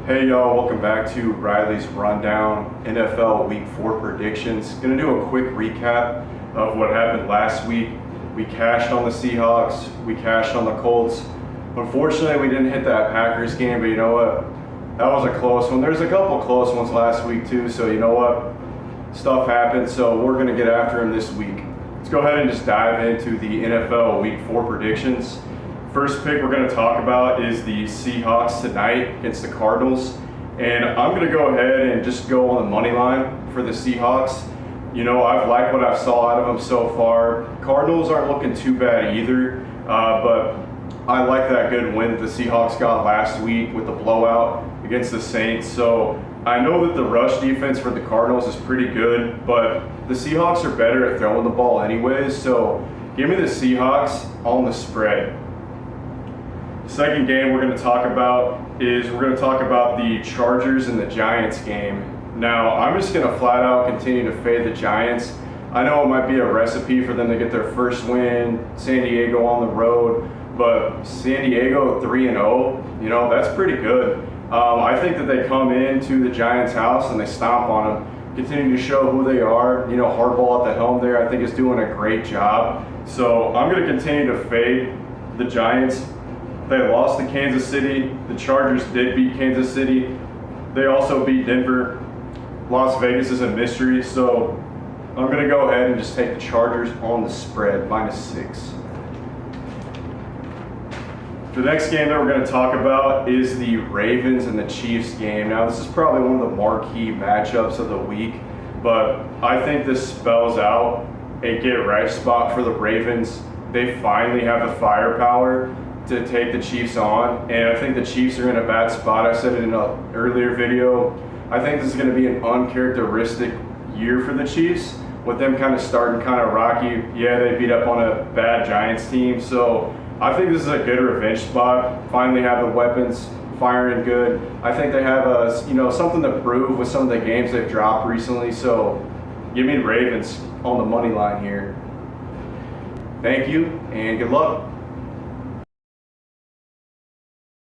Hey y'all, welcome back to Riley's Rundown NFL Week 4 predictions. Gonna do a quick recap of what happened last week. We cashed on the Seahawks, we cashed on the Colts. Unfortunately, we didn't hit that Packers game, but you know what? That was a close one. There's a couple close ones last week too, so you know what? Stuff happened, so we're gonna get after them this week. Let's go ahead and just dive into the NFL Week 4 predictions. First pick we're going to talk about is the Seahawks tonight against the Cardinals. And I'm going to go ahead and just go on the money line for the Seahawks. You know, I've liked what I've saw out of them so far. Cardinals aren't looking too bad either, but I like that good win that the Seahawks got last week with the blowout against the Saints. So I know that the rush defense for the Cardinals is pretty good, but the Seahawks are better at throwing the ball anyways. So give me the Seahawks on the spread. Second game we're going to talk about is the Chargers and the Giants game. Now, I'm just going to flat out continue to fade the Giants. I know it might be a recipe for them to get their first win, San Diego on the road, but San Diego 3-0, you know, that's pretty good. I think that they come into the Giants' house and they stomp on them, continue to show who they are. You know, Harbaugh at the helm there, I think, is doing a great job. So I'm going to continue to fade the Giants. They lost to Kansas City. The Chargers did beat Kansas City. They also beat Denver. Las Vegas is a mystery, so I'm going to go ahead and just take the Chargers on the spread, -6. The next game that we're going to talk about is the Ravens and the Chiefs game. Now, this is probably one of the marquee matchups of the week, but I think this spells out a get-right spot for the Ravens. They finally have the firepower to take the Chiefs on, and I think the Chiefs are in a bad spot. I said it in an earlier video. I think this is going to be an uncharacteristic year for the Chiefs, with them kind of starting kind of rocky. Yeah, they beat up on a bad Giants team, so I think this is a good revenge spot. Finally have the weapons firing good. I think they have something to prove with some of the games they've dropped recently, so give me Ravens on the money line here. Thank you, and good luck.